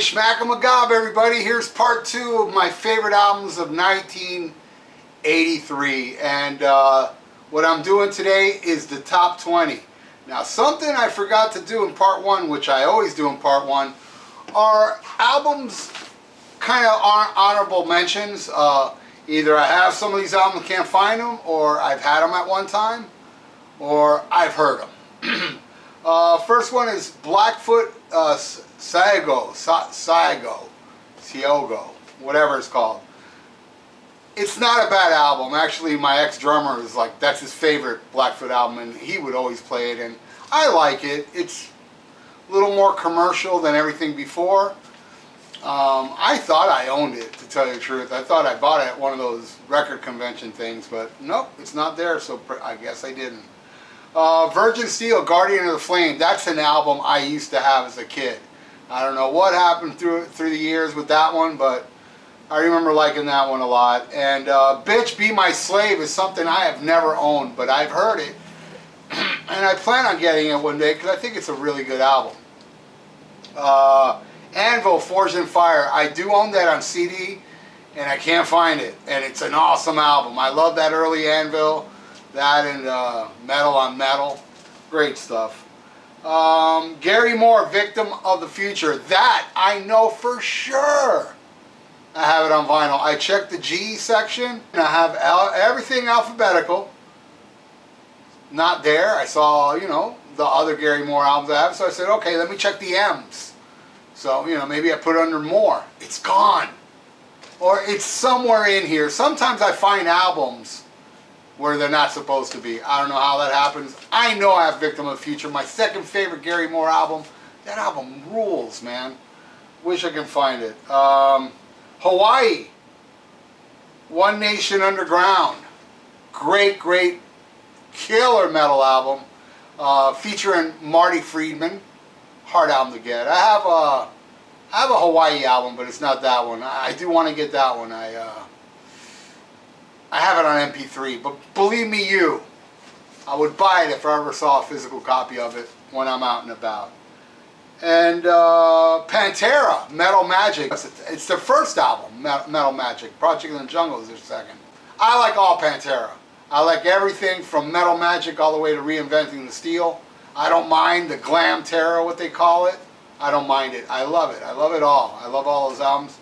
SHMACKEMAGOB, everybody. Here's part 2 of my favorite albums of 1983. And what I'm doing today is the top 20. Now, something I forgot to do in part 1, which I always do in part 1, are albums kind of honorable mentions. Either I have some of these albums, can't find them, or I've had them at one time, or I've heard them. First one is Blackfoot Syago, whatever it's called. It's not a bad album. Actually, my ex-drummer is like, that's his favorite Blackfoot album, and he would always play it, and I like it. It's a little more commercial than everything before. I thought I owned it, to tell you the truth. I thought I bought it at one of those record convention things, but nope, it's not there, so I guess I didn't. Virgin Steel, Guardian of the Flame. That's an album I used to have as a kid. I don't know what happened through the years with that one, but I remember liking that one a lot. And Bitch Be My Slave is something I have never owned, but I've heard it. And I plan on getting it one day because I think it's a really good album. Anvil, Forged in Fire. I do own that on CD, and I can't find it. And it's an awesome album. I love that early Anvil. That and Metal on Metal. Great stuff. Gary Moore, Victim of the Future. That I know for sure. I have it on vinyl. I checked the G section, and I have everything alphabetical. Not there. I saw, you know, the other Gary Moore albums I have, so I said, okay, let me check the M's. So, you know, maybe I put it under more. It's gone. Or it's somewhere in here. Sometimes I find albums where they're not supposed to be. I don't know how that happens. I know I have Victim of the Future, my second favorite Gary Moore album. That album rules, man. Wish I can find it. Hawaii, One Nation Underground. Great, great, killer metal album. Featuring Marty Friedman. Hard album to get. I have a Hawaii album, but it's not that one. I do want to get that one. I have it on MP3, but believe me, I would buy it if I ever saw a physical copy of it when I'm out and about. And Pantera, Metal Magic. It's their first album, Metal Magic. Project in the Jungle is their second. I like all Pantera. I like everything from Metal Magic all the way to Reinventing the Steel. I don't mind the Glam Terror, what they call it. I don't mind it. I love it. I love it all. I love all those albums.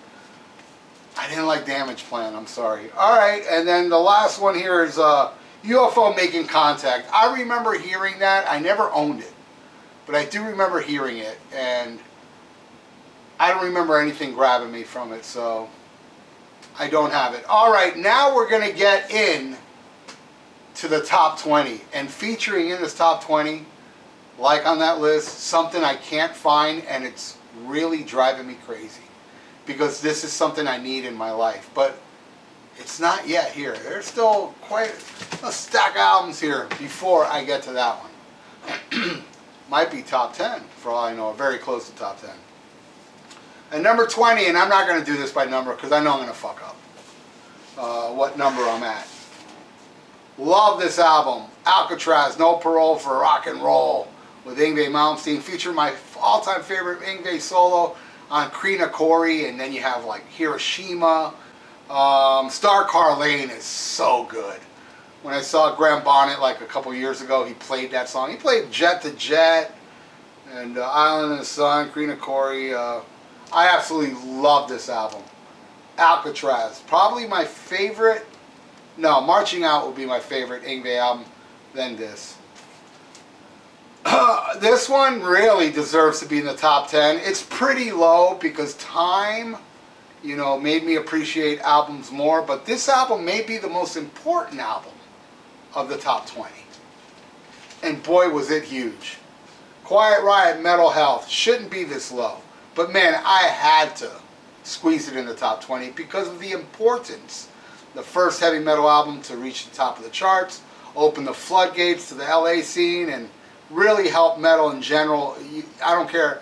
I didn't like Damage Plan, I'm sorry. Alright, and then the last one here is UFO Making Contact. I remember hearing that. I never owned it, but I do remember hearing it, and I don't remember anything grabbing me from it, so I don't have it. Alright, now we're going to get in to the top 20, and featuring in this top 20, like on that list, something I can't find, and it's really driving me crazy. Because this is something I need in my life, but it's not yet here. There's still quite a stack of albums here before I get to that one. Might be top 10 for all I know, very close to top 10. And number 20, and I'm not going to do this by number because I know I'm going to fuck up what number I'm at. Love this album, Alcatraz, No Parole for Rock and Roll, with Yngwie Malmsteen, featuring my all-time favorite Yngwie solo on Krina Corey, and then you have like Hiroshima. Star Car Lane is so good. When I saw Graham Bonnet like a couple years ago, he played that song. He played Jet to Jet and Island in the Sun, Krina Corey. I absolutely love this album. Alcatraz, probably my favorite. No, Marching Out will be my favorite Yngwie album, then this. This one really deserves to be in the top 10. It's pretty low because time, you know, made me appreciate albums more, but this album may be the most important album of the top 20. And boy, was it huge. Quiet Riot, Metal Health, shouldn't be this low. But man, I had to squeeze it in the top 20 because of the importance. The first heavy metal album to reach the top of the charts, open the floodgates to the LA scene, and really help metal in general. I don't care,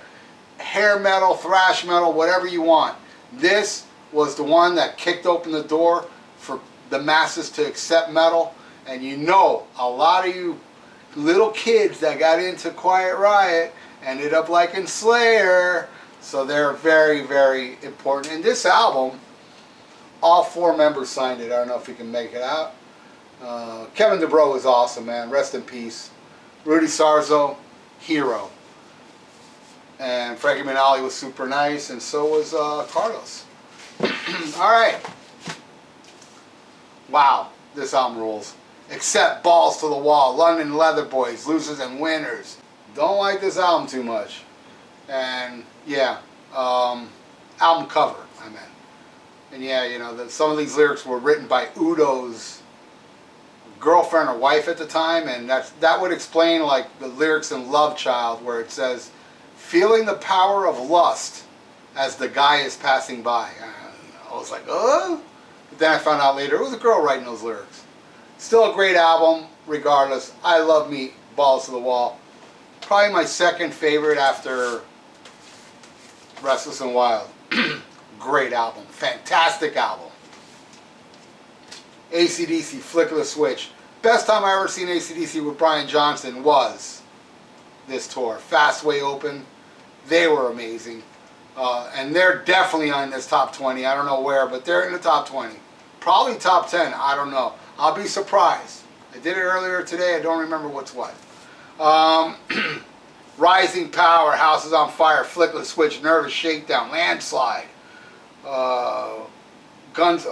hair metal, thrash metal, whatever you want. This was the one that kicked open the door for the masses to accept metal. And you know, a lot of you little kids that got into Quiet Riot ended up liking Slayer, So they're very, very important. And this album, all 4 members signed it. I don't know if you can make it out. Kevin DuBrow is awesome, man. Rest in peace. Rudy Sarzo, hero. And Frankie Manali was super nice, and so was Carlos. All right. Wow, this album rules. Except Balls to the Wall, London Leather Boys, Losers and Winners. Don't like this album too much. And yeah, album cover, I meant. And yeah, you know, some of these lyrics were written by Udo's girlfriend or wife at the time, and that would explain like the lyrics in Love Child where it says, feeling the power of lust as the guy is passing by. I was like, oh? But then I found out later it was a girl writing those lyrics. Still a great album, regardless. I love me, Balls to the Wall. Probably my second favorite after Restless and Wild. Great album. Fantastic album. AC/DC, Flick of the Switch. Best time I ever seen AC/DC with Brian Johnson was this tour. Fast Way Open. They were amazing. And they're definitely on this top 20. I don't know where, but they're in the top 20. Probably top 10. I don't know. I'll be surprised. I did it earlier today. I don't remember what's what. Rising Power, House is on Fire, Flick of the Switch, Nervous Shakedown, Landslide. Guns,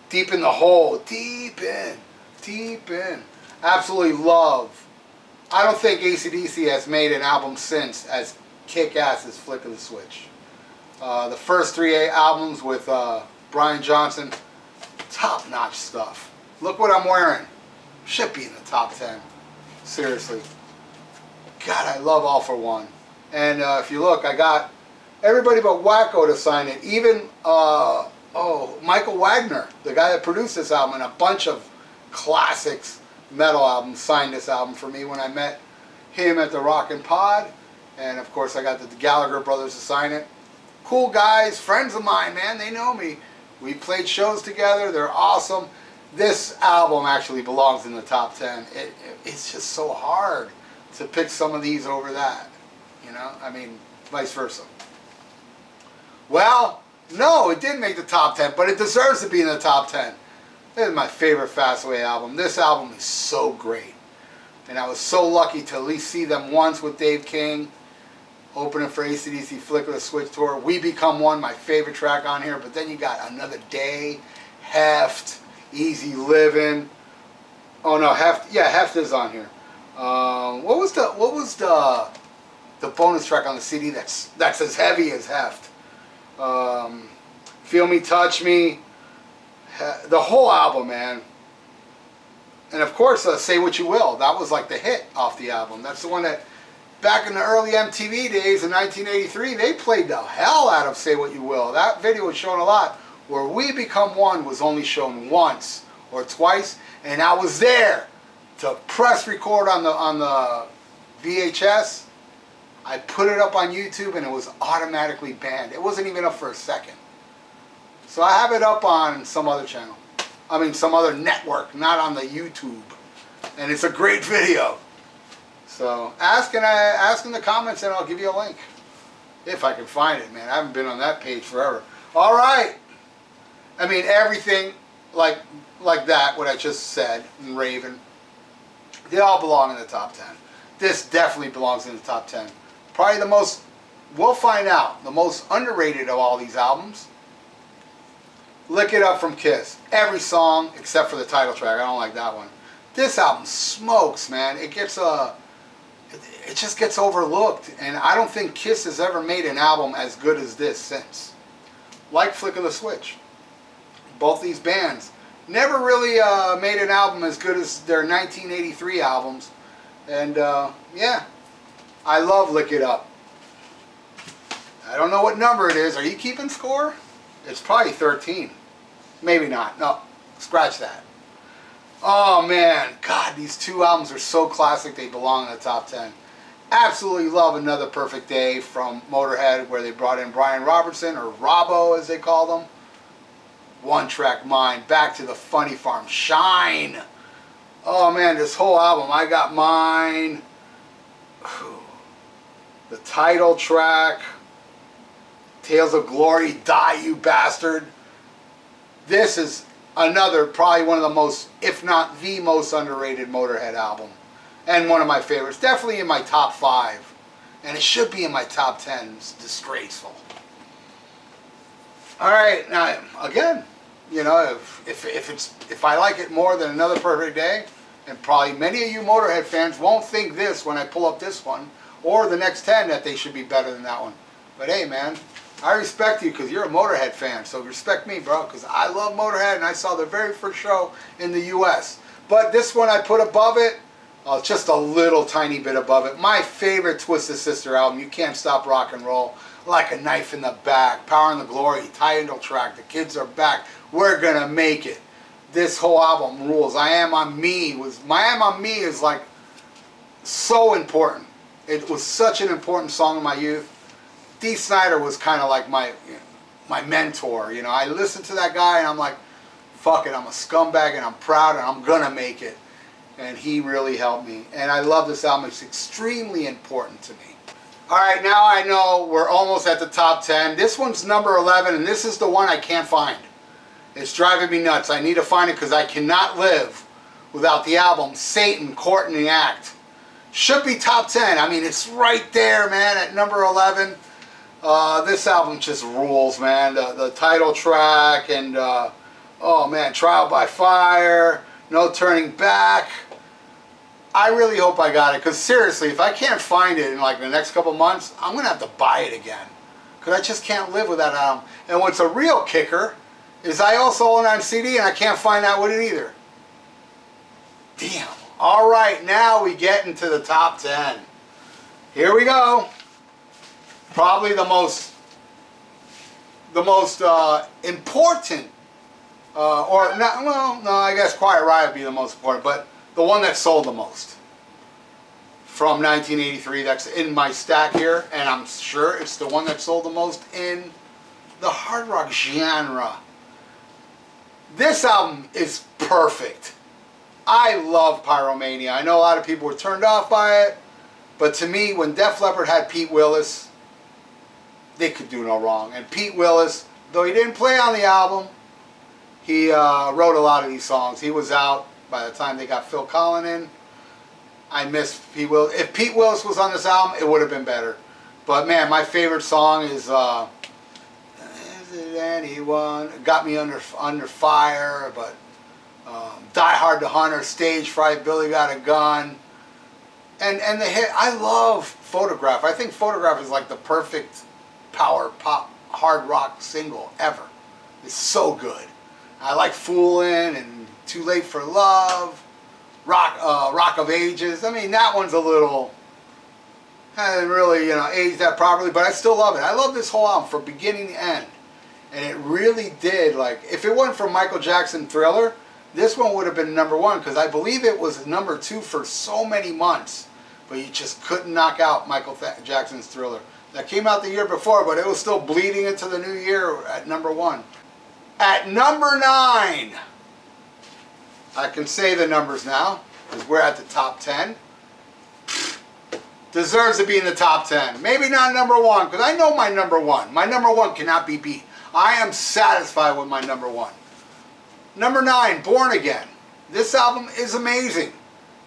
Deep in the Hole. Deep in. Absolutely love. I don't think AC/DC has made an album since as kick-ass as Flick of the Switch. The first 3 albums with Brian Johnson, top-notch stuff. Look what I'm wearing. Should be in the top 10. Seriously. God, I love All for One. And if you look, I got everybody but Wacko to sign it. Even, Michael Wagner, the guy that produced this album, and a bunch of classics metal albums, signed this album for me when I met him at the Rockin' Pod. And of course I got the Gallagher brothers to sign it. Cool guys, friends of mine, man, they know me. We played shows together, they're awesome. This album actually belongs in the top 10. It's just so hard to pick some of these over that. You know, I mean, vice versa. Well, no, it didn't make the top 10, but it deserves to be in the top 10. This is my favorite Fastway album. This album is so great. And I was so lucky to at least see them once with Dave King, opening for AC/DC Flick of the Switch tour. We Become One, my favorite track on here. But then you got Another Day, Heft, Easy Living. Oh no, Heft. Yeah, Heft is on here. What was the bonus track on the CD that's as heavy as Heft? Feel Me, Touch Me. The whole album, man. And of course, Say What You Will. That was like the hit off the album. That's the one that, back in the early MTV days in 1983, they played the hell out of Say What You Will. That video was shown a lot, where We Become One was only shown once or twice, and I was there to press record on the VHS. I put it up on YouTube and it was automatically banned. It wasn't even up for a second. So I have it up on some other channel. I mean some other network, not on the YouTube. And it's a great video. So ask in the comments and I'll give you a link. If I can find it, man. I haven't been on that page forever. Alright. I mean everything like that, what I just said, and Raven, they all belong in the top 10. This definitely belongs in the top 10. Probably the most, we'll find out, the most underrated of all these albums. Lick It Up from Kiss. Every song except for the title track. I don't like that one. This album smokes, man. It just gets overlooked, and I don't think Kiss has ever made an album as good as this since. Like Flick of the Switch. Both these bands never really made an album as good as their 1983 albums. And yeah, I love Lick It Up. I don't know what number it is. Are you keeping score? It's probably 13. Maybe not. No, scratch that. Oh man, God, these 2 albums are so classic they belong in the top 10. Absolutely love Another Perfect Day from Motorhead, where they brought in Brian Robertson, or Robbo as they call them. One Track Mind, Back to the Funny Farm, Shine. Oh man, this whole album, I Got Mine. The title track. Tales of Glory, Die You Bastard. This is another, probably one of the most, if not the most underrated Motorhead album. And one of my favorites. Definitely in my top 5. And it should be in my top 10. It's disgraceful. Alright, now, again, you know, if I like it more than Another Perfect Day, and probably many of you Motorhead fans won't think this when I pull up this one, or the next 10 that they should be better than that one. But hey, man, I respect you because you're a Motorhead fan, so respect me, bro, because I love Motorhead and I saw their very first show in the U.S. But this one I put above it, just a little tiny bit above it. My favorite Twisted Sister album, You Can't Stop Rock and Roll, Like a Knife in the Back, Power and the Glory, Title Track, The Kids Are Back, We're Gonna Make It. This whole album rules. I Am On Me is like so important. It was such an important song in my youth. Dee Snider was kind of like my mentor. You know, I listened to that guy and I'm like, fuck it, I'm a scumbag and I'm proud and I'm gonna make it. And he really helped me. And I love this album. It's extremely important to me. Alright, now I know we're almost at the top 10. This one's number 11 and this is the one I can't find. It's driving me nuts. I need to find it because I cannot live without the album Satan, Court and the Act. Should be top 10. I mean, it's right there, man, at number 11. This album just rules, man. The title track and, oh man, Trial by Fire, No Turning Back. I really hope I got it, because seriously, if I can't find it in like the next couple months, I'm going to have to buy it again. Because I just can't live with that album. And what's a real kicker is I also own it on CD and I can't find out with it either. Damn. Alright, now we get into the top 10. Here we go. Probably the most important, or not, well, no, I guess Quiet Riot would be the most important, but the one that sold the most. From 1983, that's in my stack here, and I'm sure it's the one that sold the most in the hard rock genre. This album is perfect. I love Pyromania. I know a lot of people were turned off by it, but to me, when Def Leppard had Pete Willis, they could do no wrong. And Pete Willis, though he didn't play on the album, he wrote a lot of these songs. He was out by the time they got Phil Collin in. I miss Pete Willis. If Pete Willis was on this album, it would have been better. But man, my favorite song is Is It Anyone? It Got Me Under Fire, but Die Hard to Hunter, Stage Fright, Billy Got a Gun. And the hit, I love Photograph. I think Photograph is like the perfect power pop hard rock single ever. It's so good. I like Foolin' and Too Late for Love, Rock of Ages. I mean, that one's a little, hasn't really, you know, aged that properly, but I still love it. I love this whole album from beginning to end. And it really did, like, if it wasn't for Michael Jackson Thriller, this one would have been number 1, because I believe it was number 2 for so many months. But you just couldn't knock out Michael Jackson's Thriller. That came out the year before, but it was still bleeding into the new year at number 1. At number 9, I can say the numbers now, because we're at the top 10. Deserves to be in the top 10. Maybe not number 1, because I know my number 1. My number 1 cannot be beat. I am satisfied with my number 1. Number 9, Born Again. This album is amazing.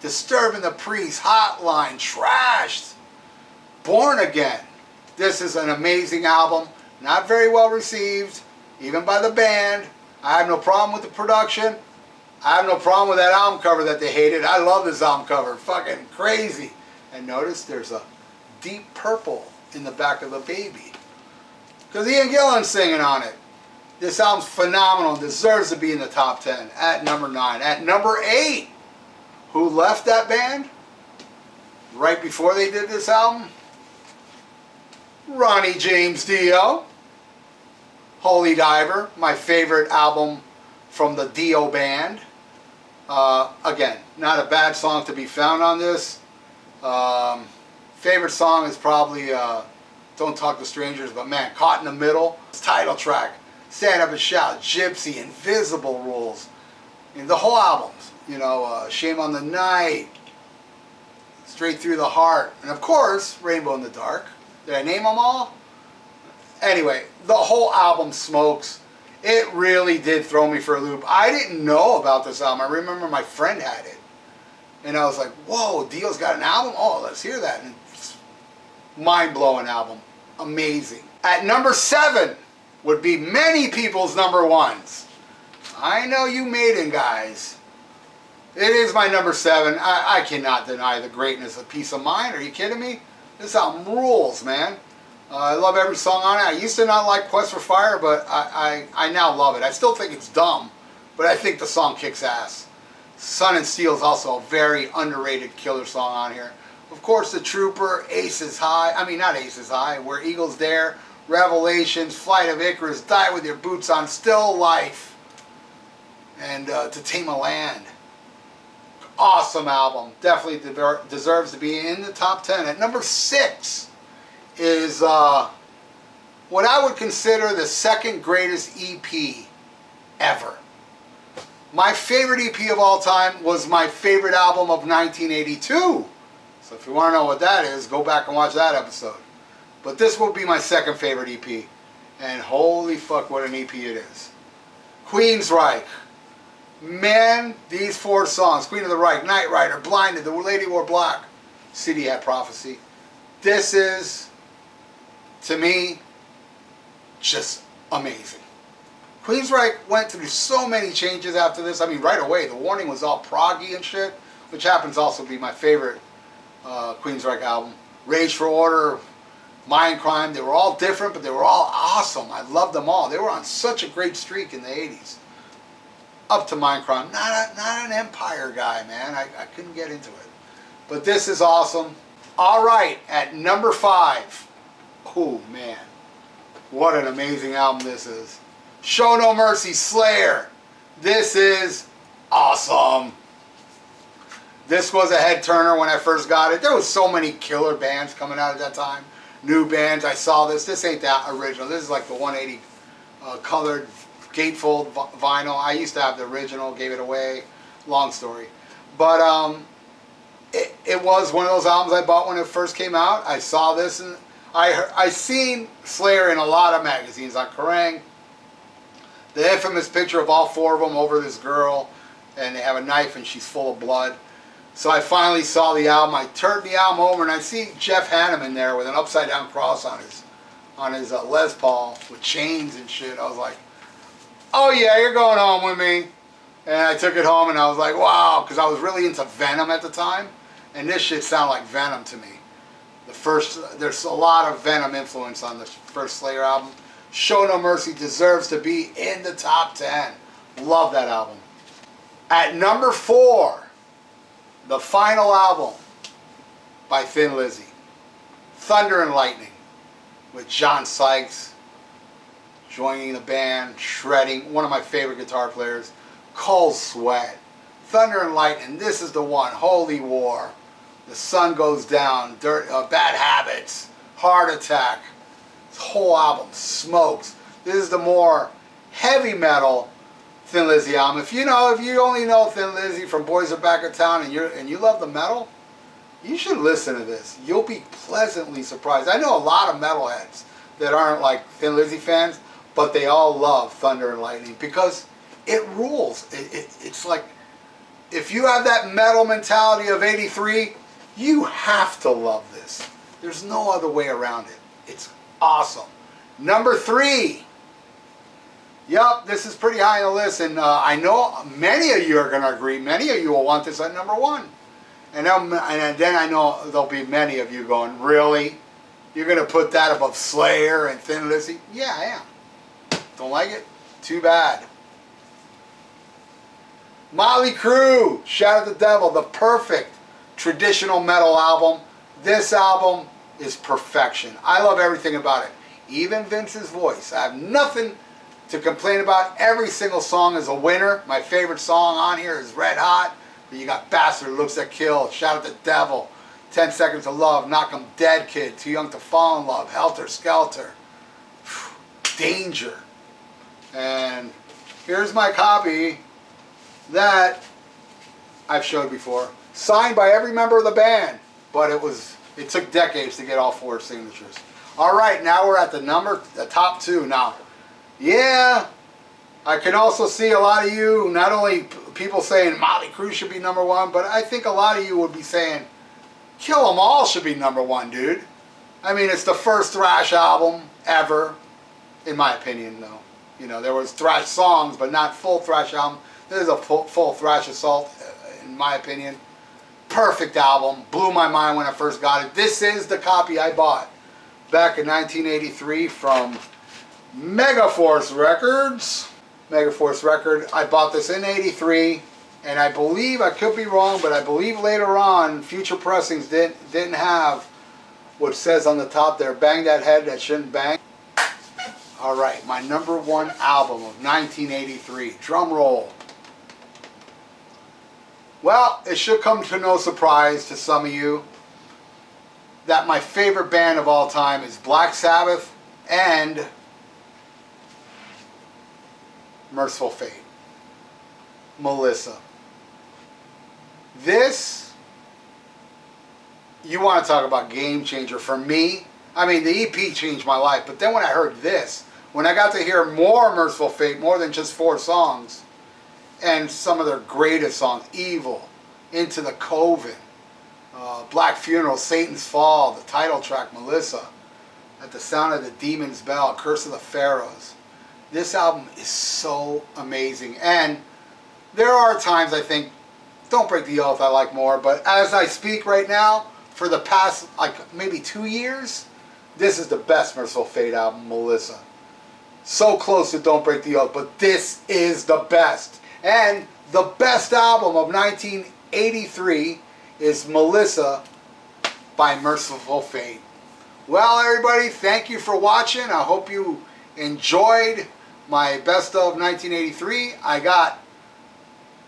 Disturbing the Priest, Hotline, Trashed. Born Again. This is an amazing album. Not very well received, even by the band. I have no problem with the production. I have no problem with that album cover that they hated. I love this album cover. Fucking crazy. And notice there's a deep purple in the back of the baby. Because Ian Gillan's singing on it. This album's phenomenal. Deserves to be in the top 10. At number 9. At number 8. Who left that band right before they did this album? Ronnie James Dio. Holy Diver. My favorite album from the Dio band. Again, not a bad song to be found on this. Favorite song is probably Don't Talk to Strangers, but man, Caught in the Middle. Title track. Stand Up and Shout. Gypsy. Invisible Rules. And the whole albums. You know, Shame on the Night. Straight Through the Heart. And of course, Rainbow in the Dark. Did I name them all? Anyway, the whole album smokes. It really did throw me for a loop. I didn't know about this album. I remember my friend had it. And I was like, whoa, Dio's got an album? Oh, let's hear that. And it's mind-blowing album. Amazing. At number 7 would be many people's number ones. I know you Maiden guys. It is my number 7. I cannot deny the greatness of Peace of Mind. Are you kidding me? This album rules, man. I love every song on it. I used to not like Quest for Fire, but I now love it. I still think it's dumb, but I think the song kicks ass. Sun and Steel is also a very underrated killer song on here. Of course, The Trooper, Aces High. I mean, not Aces High. Where Eagles Dare, Revelations, Flight of Icarus, Die With Your Boots On, Still Life, and To Tame a Land. Awesome album. Definitely deserves to be in the top 10. At number 6 is what I would consider the second greatest EP ever. My favorite EP of all time was my favorite album of 1982. So if you want to know what that is, go back and watch that episode. But this will be my second favorite EP. And holy fuck, what an EP it is. Queensryche. Man, these 4 songs, Queen of the Reich, Knight Rider, Blinded, The Lady Wore Black, City Had Prophecy. This is, to me, just amazing. Queensryche went through so many changes after this. I mean, right away, The Warning was all proggy and shit, which happens to also be my favorite Queensryche album. Rage for Order, Mind Crime, they were all different, but they were all awesome. I loved them all. They were on such a great streak in the 80s. Up to Mind Crime. Not an Empire guy, man. I couldn't get into it. But this is awesome. All right, at number 5. Oh, man. What an amazing album this is. Show No Mercy, Slayer. This is awesome. This was a head turner when I first got it. There was so many killer bands coming out at that time. New bands. I saw this. This ain't that original. This is like the 180 colored gatefold vinyl. I used to have the original, gave it away. Long story. But it was one of those albums I bought when it first came out. I saw this and I seen Slayer in a lot of magazines, on Kerrang. The infamous picture of all 4 of them over this girl, and they have a knife and she's full of blood. So I finally saw the album. I turned the album over and I see Jeff Hanneman there with an upside down cross on his Les Paul with chains and shit. I was like, oh yeah, you're going home with me. And I took it home and I was like, wow, because I was really into Venom at the time. And this shit sounded like Venom to me. There's a lot of Venom influence on the first Slayer album. Show No Mercy deserves to be in the top 10. Love that album. At number 4, the final album by Thin Lizzy. Thunder and Lightning, with John Sykes joining the band, shredding, one of my favorite guitar players. Cold Sweat. Thunder and Lightning, this is the one. Holy War. The Sun Goes Down. Bad Habits. Heart Attack. This whole album smokes. This is the more heavy metal Thin Lizzy album. If you only know Thin Lizzy from Boys Are Back in Town and you love the metal, you should listen to this. You'll be pleasantly surprised. I know a lot of metalheads that aren't like Thin Lizzy fans, but they all love Thunder and Lightning because it rules. It's like, if you have that metal mentality of 83, you have to love this. There's no other way around it. It's awesome. Number 3. Yup, this is pretty high on the list, and I know many of you are going to agree. Many of you will want this at number 1. And then I know there'll be many of you going, really? You're going to put that above Slayer and Thin Lizzy? Yeah, I am. Don't like it? Too bad. Motley Crue, Shout at the Devil, the perfect traditional metal album. This album is perfection. I love everything about it. Even Vince's voice. I have nothing to complain about. Every single song is a winner. My favorite song on here is Red Hot. But you got Bastard, Looks That Kill, Shout at the Devil, 10 Seconds of Love, Knock 'em Dead Kid, Too Young to Fall in Love, Helter Skelter, Danger. And here's my copy that I've showed before. Signed by every member of the band, but it took decades to get all 4 signatures. All right, now we're at the top 2. Now, yeah, I can also see a lot of you, not only people saying Motley Crue should be number 1, but I think a lot of you would be saying Kill 'Em All should be number 1, dude. I mean, it's the first thrash album ever, in my opinion, though. You know, there was thrash songs, but not full thrash album. This is a full thrash assault, in my opinion. Perfect album. Blew my mind when I first got it. This is the copy I bought back in 1983 from Megaforce Records. Megaforce record. I bought this in 83, and I believe, I could be wrong, but I believe later on future pressings didn't have what says on the top there, bang that head that shouldn't bang. Alright, my number 1 album of 1983. Drum roll. Well, it should come to no surprise to some of you that my favorite band of all time is Black Sabbath and Merciful Fate. Melissa. This, you want to talk about game changer for me. I mean, the EP changed my life, but then when I heard this, when I got to hear more Merciful Fate, more than just 4 songs, and some of their greatest songs, Evil, Into the Coven, Black Funeral, Satan's Fall, the title track, Melissa, At the Sound of the Demon's Bell, Curse of the Pharaohs. This album is so amazing. And there are times I think, Don't Break the Oath I like more, but as I speak right now, for the past like maybe 2 years, this is the best Merciful Fate album, Melissa. So close to Don't Break the Oath, but this is the best. And the best album of 1983 is Melissa by Merciful Fate. Well, everybody, thank you for watching. I hope you enjoyed my best of 1983. I got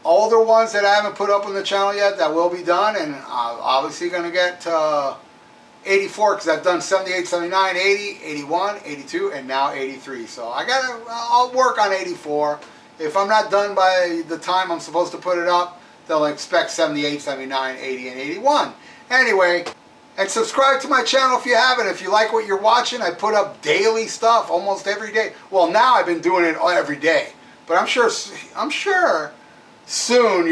older ones that I haven't put up on the channel yet that will be done, and I'm obviously going to get 84 because I've done 78, 79, 80, 81, 82, and now 83. So I'll work on 84. If I'm not done by the time I'm supposed to put it up, they'll expect 78, 79, 80, and 81. Anyway, and subscribe to my channel if you haven't. If you like what you're watching, I put up daily stuff almost every day. Well, now I've been doing it every day, but I'm sure soon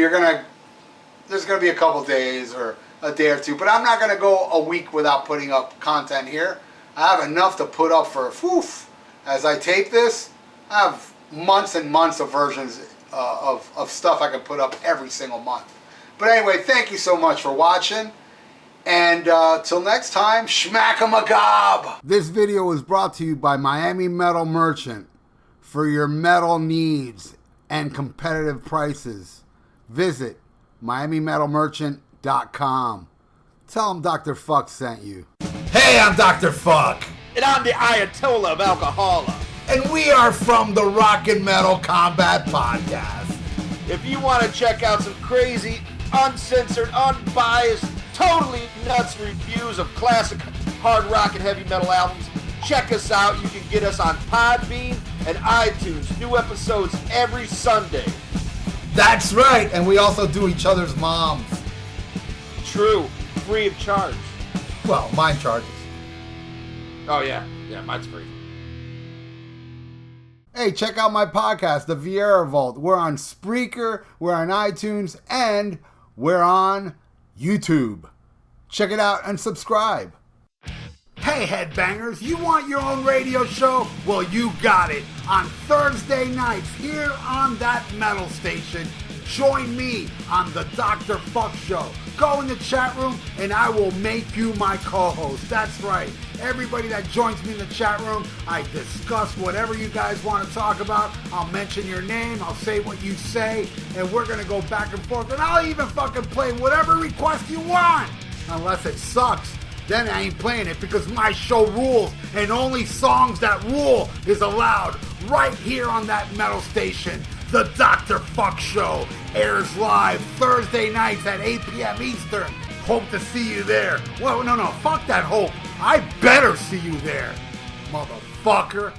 there's gonna be a couple days or a day or 2, but I'm not gonna go a week without putting up content here. I have enough to put up for as I tape this. I have months and months of versions of stuff I can put up every single month. But anyway, thank you so much for watching. And till next time, SHMACKEMAGOB! This video was brought to you by Miami Metal Merchant. For your metal needs and competitive prices, visit MiamiMetalMerchant.com. Tell them Dr. FUKK sent you. Hey, I'm Dr. FUKK. And I'm the Ayatollah of Alcohola. And we are from the Rock and Metal Combat Podcast. If you want to check out some crazy, uncensored, unbiased, totally nuts reviews of classic hard rock and heavy metal albums, check us out. You can get us on Podbean and iTunes. New episodes every Sunday. That's right. And we also do each other's moms. True. Free of charge. Well, mine charges. Oh, yeah. Yeah, mine's free. Hey, check out my podcast, The Vieira Vault. We're on Spreaker, we're on iTunes, and we're on YouTube. Check it out and subscribe. Hey, headbangers, you want your own radio show? Well, you got it. On Thursday nights here on that metal station, join me on the Dr. FUKK Show. Go in the chat room and I will make you my co-host. That's right. Everybody that joins me in the chat room, I discuss whatever you guys want to talk about. I'll mention your name, I'll say what you say, and we're going to go back and forth. And I'll even fucking play whatever request you want. Unless it sucks, then I ain't playing it because my show rules. And only songs that rule is allowed right here on that metal station. The Dr. FUKK Show airs live Thursday nights at 8 p.m. Eastern. Hope to see you there. Well, no, fuck that hope. I better see you there, motherfucker.